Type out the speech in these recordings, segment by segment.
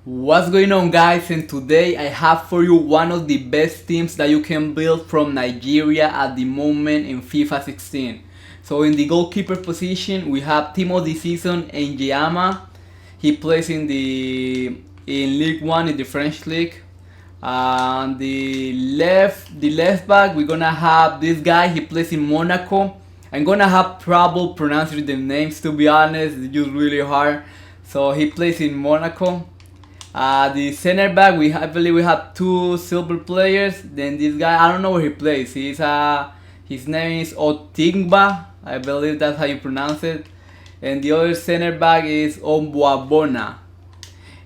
What's going on, guys? And today I have for you one of the best teams that you can build from Nigeria at the moment in FIFA 16. So in the goalkeeper position we have team of the season Njama. He plays in League 1 in the French league. And the left back we're gonna have this guy. He plays in Monaco. I'm gonna have trouble pronouncing the names, to be honest. It's just really hard. So he plays in Monaco. The center back, I believe we have two silver players. Then this guy, I don't know where he plays. His name is Otingba. I believe that's how you pronounce it. And the other center back is Ombuabona.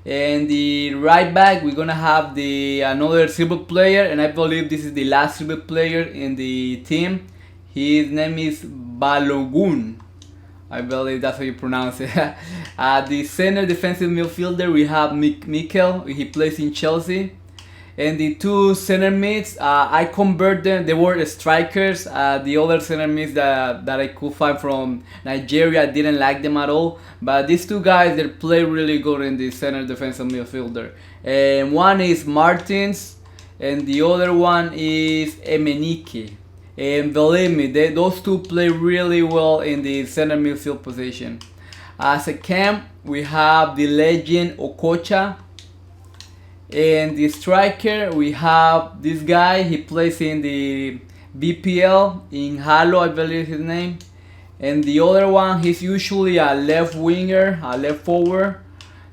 And the right back, we're gonna have another silver player, and I believe this is the last silver player in the team. His name is Balogun. I believe that's how you pronounce it. The center defensive midfielder, we have Mikel. He plays in Chelsea. And the two center mids, I convert them. They were strikers. The other center mids that I could find from Nigeria, I didn't like them at all. But these two guys, they play really good in the center defensive midfielder. And one is Martins, and the other one is Emenike. And believe me, those two play really well in the center midfield position. As a camp, we have the legend Okocha. And the striker, we have this guy. He plays in the BPL in Halo, I believe his name. And the other one, he's usually a left winger, a left forward.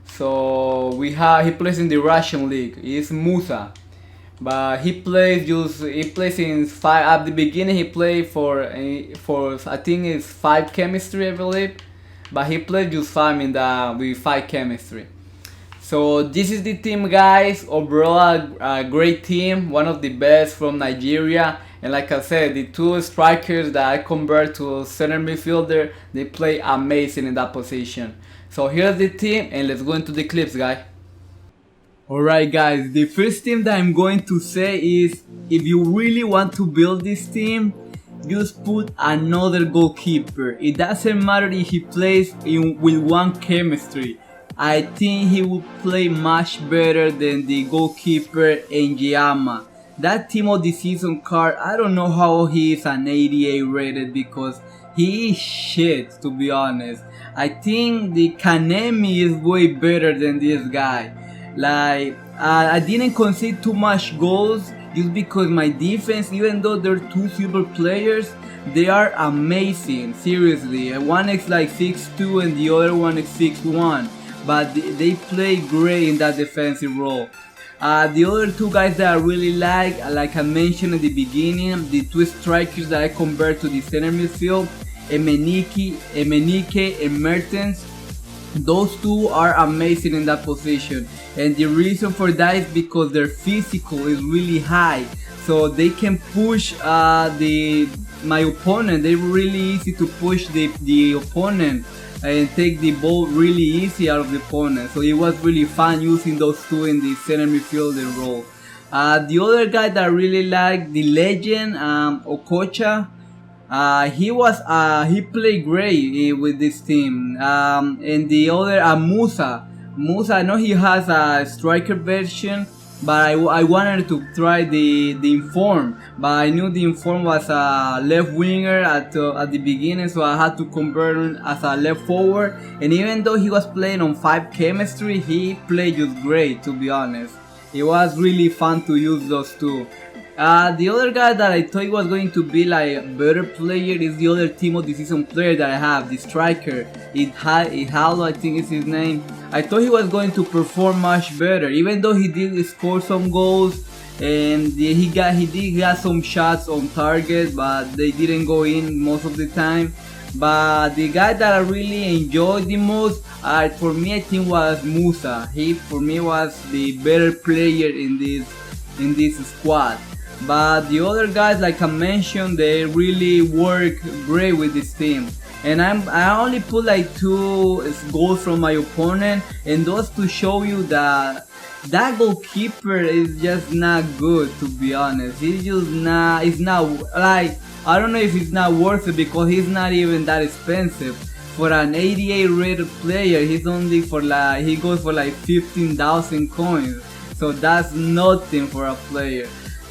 So he plays in the Russian league. He's Musa. But he plays in five. At the beginning he played for I think it's 5 chemistry, I believe. But he played just 5 with 5 chemistry. So this is the team, guys. Overall a great team, one of the best from Nigeria. And like I said, the two strikers that I convert to center midfielder, they play amazing in that position. So here's the team, and let's go into the clips, guys. Alright, guys, the first thing that I'm going to say is, if you really want to build this team, just put another goalkeeper. It doesn't matter if he plays with one chemistry. I think he will play much better than the goalkeeper Njama. That team of the season card, I don't know how he is an 88 rated, because he is shit, to be honest. I think the Kanemi is way better than this guy. Like, I didn't concede too much goals just because my defense, even though they're two silver players, they are amazing, seriously. One is like 6'2" and the other one is 6'1", but they play great in that defensive role. The other two guys that I really like I mentioned at the beginning, the two strikers that I convert to the center midfield, Emenike and Mertens. Those two are amazing in that position, and the reason for that is because their physical is really high, so they can push my opponent. They're really easy to push the opponent and take the ball really easy out of the opponent. So it was really fun using those two in the center midfielder role. The other guy that I really like, the legend Okocha. He played great with this team. And the other Musa, I know he has a striker version, but I wanted to try the Inform, but I knew the Inform was a left winger at the beginning, so I had to convert him as a left forward. And even though he was playing on 5 chemistry, he played just great, to be honest. It was really fun to use those two. The other guy that I thought was going to be like a better player is the other team of the season player that I have, the striker. Ihalo, I think is his name. I thought he was going to perform much better, even though he did score some goals and he did get some shots on target, but they didn't go in most of the time. But the guy that I really enjoyed the most, for me, I think was Musa. He, for me, was the better player in this squad. But the other guys, like I mentioned, they really work great with this team. And I only put like 2 goals from my opponent, and those to show you that goalkeeper is just not good, to be honest. He's just not, it's not, like, I don't know if it's not worth it because he's not even that expensive. for an 88 rated player, he goes for like 15,000 coins. So that's nothing for a player.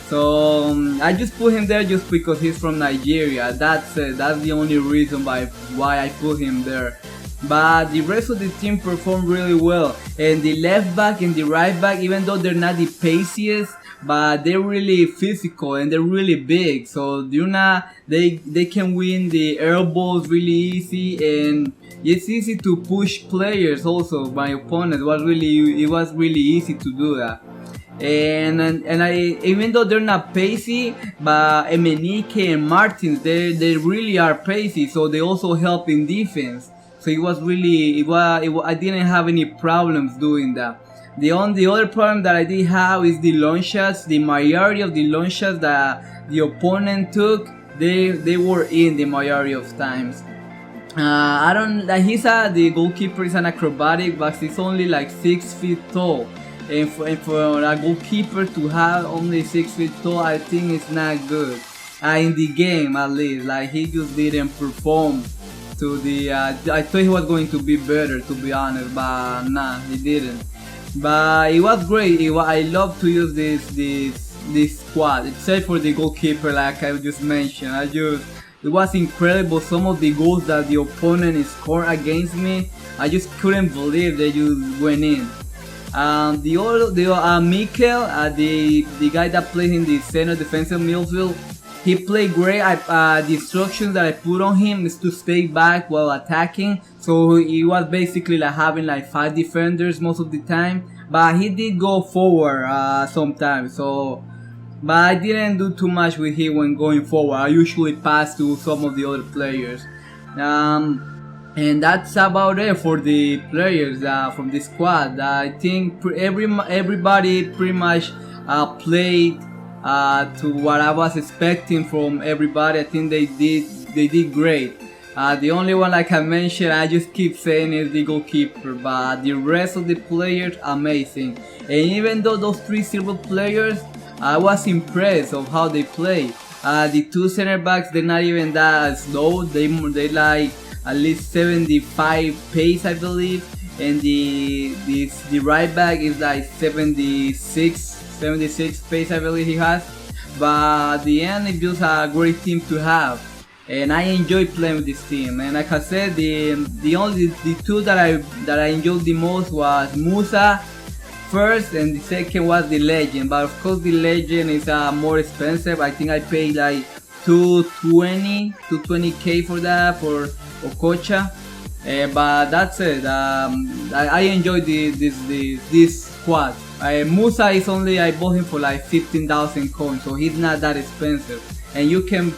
So I just put him there just because he's from Nigeria. That's it. That's the only reason why I put him there. But the rest of the team performed really well, and the left back and the right back, even though they're not the paciest, but they're really physical and they're really big, so they can win the air balls really easy, and it's easy to push players also. My opponent it was really easy to do that. And I, even though they're not pacey, but Emenike and Martins, they really are pacey, so they also help in defense. So it was really, I didn't have any problems doing that. The other problem that I did have is the long shots. The majority of the long shots that the opponent took, they were in the majority of times. I don't like the goalkeeper is an acrobatic, but he's only like 6 feet tall. And for a goalkeeper to have only 6 feet tall, I think it's not good. In the game at least, like he just didn't perform to the. I thought he was going to be better, to be honest, but nah, he didn't. But it was great. I love to use this squad, except for the goalkeeper, like I just mentioned. It was incredible. Some of the goals that the opponent scored against me, I just couldn't believe they just went in. Mikel, the guy that plays in the center defensive midfield, he played great. The instructions that I put on him is to stay back while attacking. So he was basically like having like 5 defenders most of the time. But he did go forward sometimes. So, but I didn't do too much with him when going forward. I usually pass to some of the other players. And that's about it for the players from the squad. I think everybody pretty much played to what I was expecting from everybody. I think they did great. The only one, like I mentioned, I just keep saying, is the goalkeeper, but the rest of the players, amazing. And even though those 3 silver players, I was impressed of how they play. The 2 center backs, they're not even that slow. They like at least 75 pace, I believe, and the right back is like 76 pace, I believe he has. But at the end, it's just a great team to have, and I enjoy playing with this team. And like I said, the 2 that I enjoyed the most was Musa first, and the second was the Legend. But of course, the Legend is more expensive. I think I paid like 220k for that, for Okocha. But that's it. I enjoy this squad. Musa is only, I bought him for like 15,000 coins, so he's not that expensive. And you can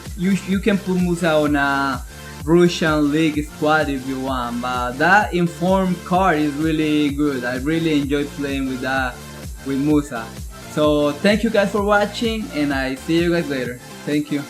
put Musa on a Russian League squad if you want. But that informed card is really good. I really enjoy playing with Musa. So thank you guys for watching, and I see you guys later. Thank you.